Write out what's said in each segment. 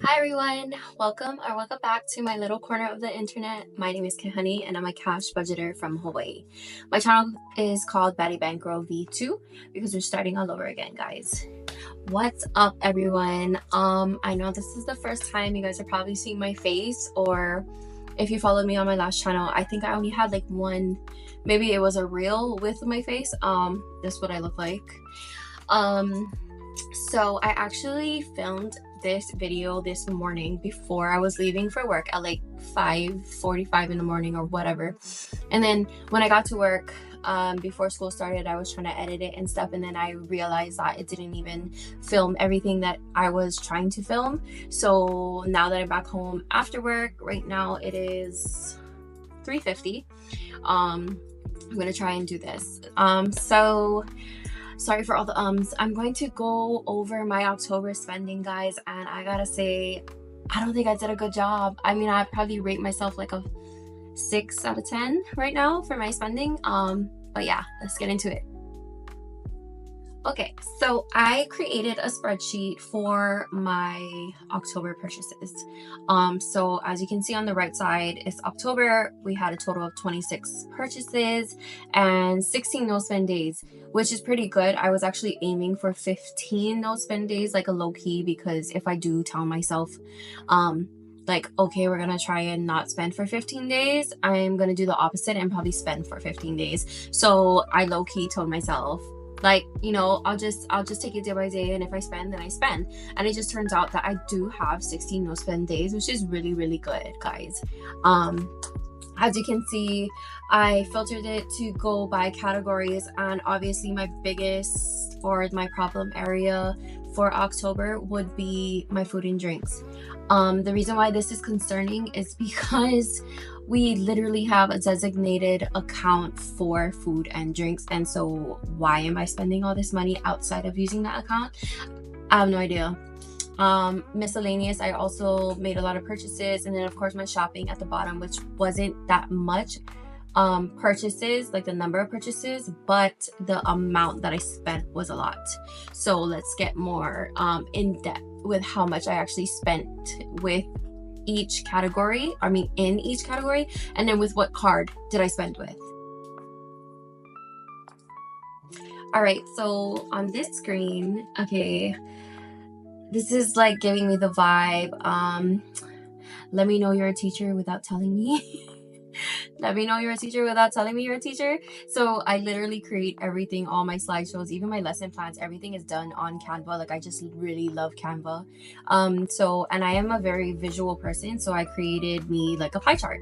Hi everyone, welcome back to my little corner of the internet. My name is Kahani and I'm a cash budgeter from Hawaii. My channel is called Baddie Bankroll V2 because we're starting all over again, guys. What's up everyone? I know this is the first time you guys are probably seeing my face, or if you followed me on my last channel, I think I only had like one, maybe it was a reel with my face. This is what I look like. So I actually filmed this video this morning before I was leaving for work at like 5:45 in the morning or whatever. And then when I got to work, before school started, I was trying to edit it and stuff, and then I realized that it didn't even film everything that I was trying to film. So now that I'm back home after work, right now it is 3:50. I'm gonna try and do this. So sorry for all the ums. I'm going to go over my October spending, guys, and I gotta say, I don't think I did a good job. I mean, I probably rate myself like a 6 out of 10 right now for my spending. But yeah, let's get into it. Okay, so I created a spreadsheet for my October purchases. So as you can see on the right side, it's October. We had a total of 26 purchases and 16 no spend days, which is pretty good. I was actually aiming for 15 no spend days, like a low key, because if I do tell myself, like, okay, we're gonna try and not spend for 15 days, I'm gonna do the opposite and probably spend for 15 days. So I low key told myself, like, you know, I'll just take it day by day, and if I spend, then I spend. And it just turns out that I do have 16 no spend days, which is really, really good, guys. As you can see, I filtered it to go by categories, and obviously my biggest, or my problem area for October, would be my food and drinks. The reason why this is concerning is because we literally have a designated account for food and drinks, and so why am I spending all this money outside of using that account? I have no idea. Miscellaneous, I also made a lot of purchases, and then of course my shopping at the bottom, which wasn't that much purchases, like the number of purchases, but the amount that I spent was a lot. So let's get more in depth with how much I actually spent with each category, in each category, and then with what card did I spend with. All right, so on this screen, okay, this is like giving me the vibe, let me know you're a teacher without telling me. Let me know you're a teacher without telling me you're a teacher. So I literally create everything, all my slideshows, even my lesson plans, everything is done on Canva. Like, I just really love Canva. And I am a very visual person, so I created me like a pie chart.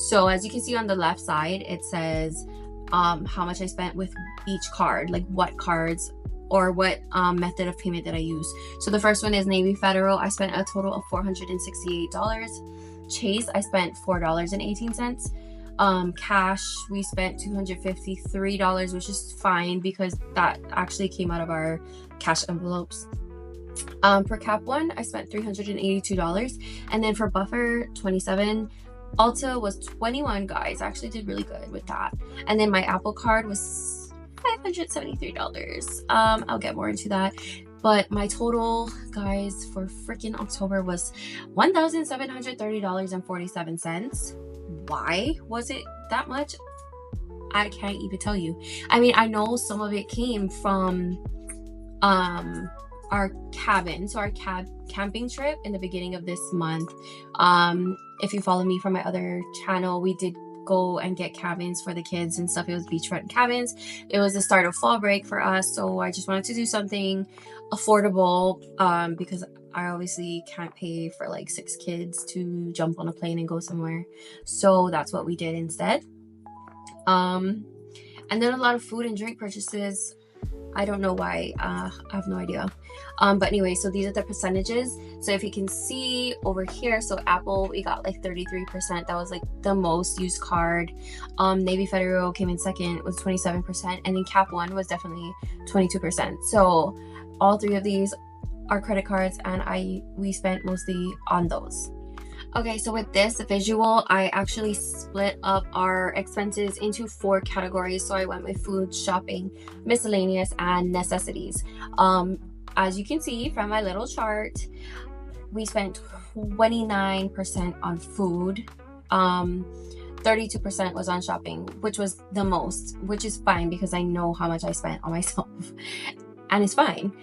So as you can see on the left side, it says how much I spent with each card, like what cards or what method of payment that I use. So the first one is Navy Federal. I spent a total of $468. Chase, I spent $4.18. Cash, we spent $253, which is fine because that actually came out of our cash envelopes. For Cap One, I spent $382, and then for Buffer, $27. Ulta was $21, guys. I actually did really good with that. And then my Apple Card was $573. I'll get more into that. But my total, guys, for freaking October was $1,730.47. Why was it that much? I can't even tell you. I mean, I know some of it came from our cabin. So our camping trip in the beginning of this month. If you follow me from my other channel, we did go and get cabins for the kids and stuff. It was beachfront cabins. It was the start of fall break for us, so I just wanted to do something affordable, because I obviously can't pay for like 6 kids to jump on a plane and go somewhere. So that's what we did instead. And then a lot of food and drink purchases. I don't know why. I have no idea. But anyway, so these are the percentages. So if you can see over here, so Apple, we got like 33%. That was like the most used card. Navy Federal came in second with 27%, and then Cap One was definitely 22%. So all 3 of these are credit cards, and we spent mostly on those. Okay, so with this visual, I actually split up our expenses into 4 categories. So I went with food, shopping, miscellaneous, and necessities. As you can see from my little chart, we spent 29% on food. 32% was on shopping, which was the most, which is fine because I know how much I spent on myself and it's fine.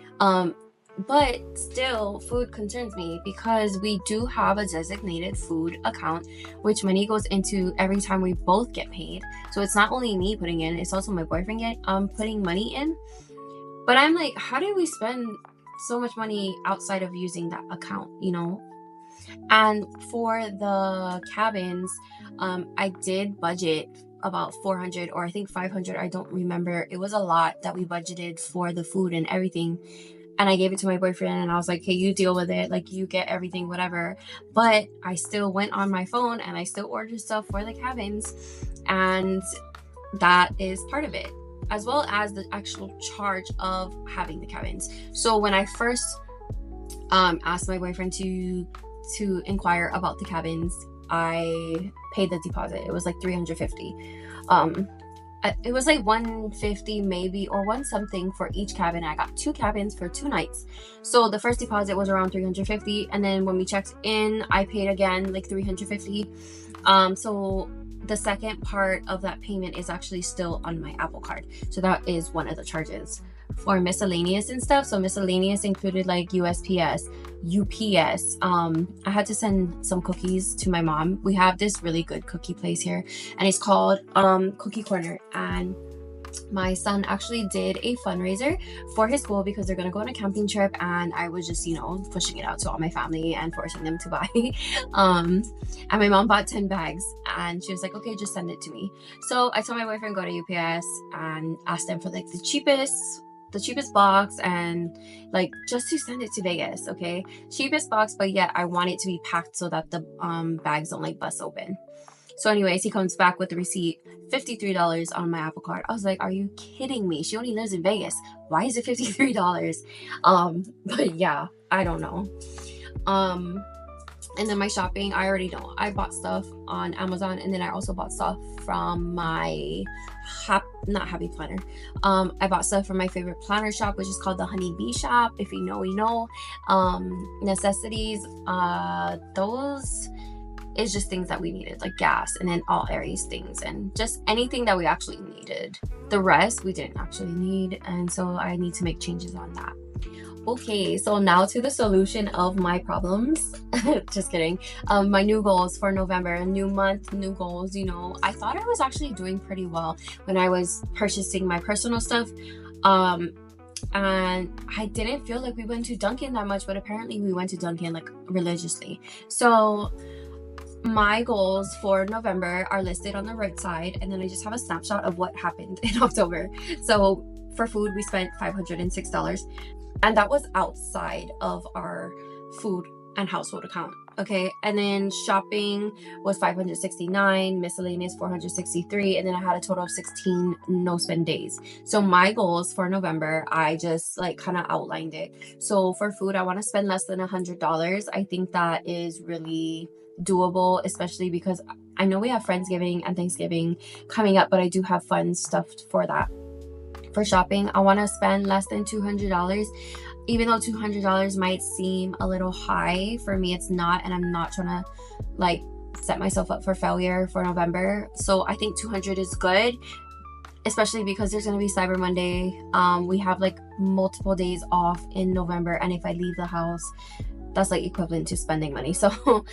But still, food concerns me because we do have a designated food account, which money goes into every time we both get paid. So it's not only me putting in, it's also my boyfriend putting money in. But I'm like, how do we spend so much money outside of using that account, you know? And for the cabins, I did budget about 400 or I think 500. I don't remember. It was a lot that we budgeted for the food and everything. And I gave it to my boyfriend and I was like, hey, you deal with it. Like, you get everything, whatever. But I still went on my phone and I still ordered stuff for the cabins. And that is part of it, as well as the actual charge of having the cabins. So when I first asked my boyfriend to inquire about the cabins, I paid the deposit. It was like $350. It was like $150 maybe, or one something for each cabin. I got 2 cabins for 2 nights. So the first deposit was around $350, and then when we checked in, I paid again like $350. So the second part of that payment is actually still on my Apple Card. So that is one of the charges. For miscellaneous and stuff, so miscellaneous included like USPS, UPS. I had to send some cookies to my mom. We have this really good cookie place here, and it's called Cookie Corner. And my son actually did a fundraiser for his school because they're gonna go on a camping trip, and I was just, you know, pushing it out to all my family and forcing them to buy. And my mom bought 10 bags, and she was like, okay, just send it to me. So I told my boyfriend, go to UPS and ask them for like the cheapest box, and like just to send it to Vegas. Okay, cheapest box, but yet I want it to be packed so that the bags don't like bust open. So anyways, he comes back with the receipt, $53 on my Apple Card. I was like, are you kidding me? She only lives in Vegas. Why is it $53? But yeah, I don't know. And then my shopping, I already know. I bought stuff on Amazon, and then I also bought stuff from my not Happy Planner. I bought stuff from my favorite planner shop, which is called the Honey Bee Shop. If you know, you know. Necessities, those is just things that we needed, like gas, and then all Aries things, and just anything that we actually needed. The rest we didn't actually need, and so I need to make changes on that. Okay, so now to the solution of my problems. Just kidding. My new goals for November, new month, new goals. You know, I thought I was actually doing pretty well when I was purchasing my personal stuff. And I didn't feel like we went to Dunkin' that much, but apparently we went to Dunkin' like religiously. So my goals for November are listed on the right side, and then I just have a snapshot of what happened in October. So for food, we spent $506. And that was outside of our food and household account. Okay, and then shopping was $569, miscellaneous $463, and then I had a total of 16 no spend days. So my goals for November, I just like kind of outlined it. So for food, I want to spend less than $100. I think that is really doable, especially because I know we have Friendsgiving and Thanksgiving coming up, but I do have fun stuff for that. For shopping, I want to spend less than $200. Even though $200 might seem a little high, for me it's not, and I'm not trying to like set myself up for failure for November. So I think 200 is good, especially because there's going to be Cyber Monday. We have like multiple days off in November, and if I leave the house, that's like equivalent to spending money. So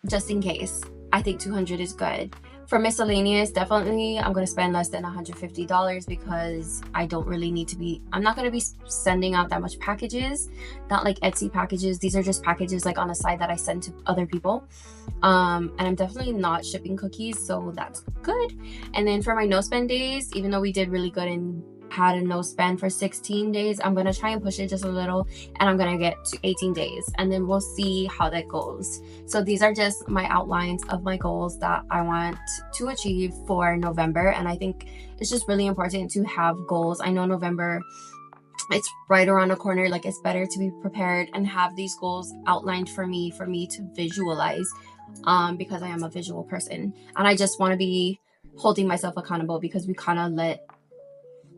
just in case, I think 200 is good. For miscellaneous, definitely I'm going to spend less than $150 because I don't really need to be, I'm not going to be sending out that much packages, not like Etsy packages. These are just packages like on the side that I send to other people. And I'm definitely not shipping cookies, so that's good. And then for my no spend days, even though we did really good and had a no spend for 16 days, I'm going to try and push it just a little, and I'm going to get to 18 days, and then we'll see how that goes. So these are just my outlines of my goals that I want to achieve for November, and I think it's just really important to have goals. I know November, it's right around the corner. Like, it's better to be prepared and have these goals outlined for me to visualize, because I am a visual person, and I just want to be holding myself accountable because we kind of let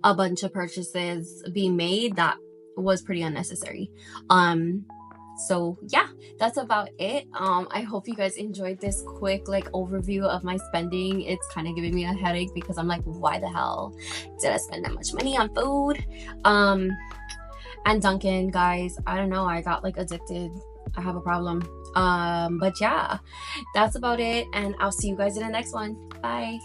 a bunch of purchases be made that was pretty unnecessary. So yeah, that's about it. I hope you guys enjoyed this quick like overview of my spending. It's kind of giving me a headache because I'm like, why the hell did I spend that much money on food? And Dunkin', guys, I don't know, I got like addicted. I have a problem. But yeah, that's about it, and I'll see you guys in the next one. Bye.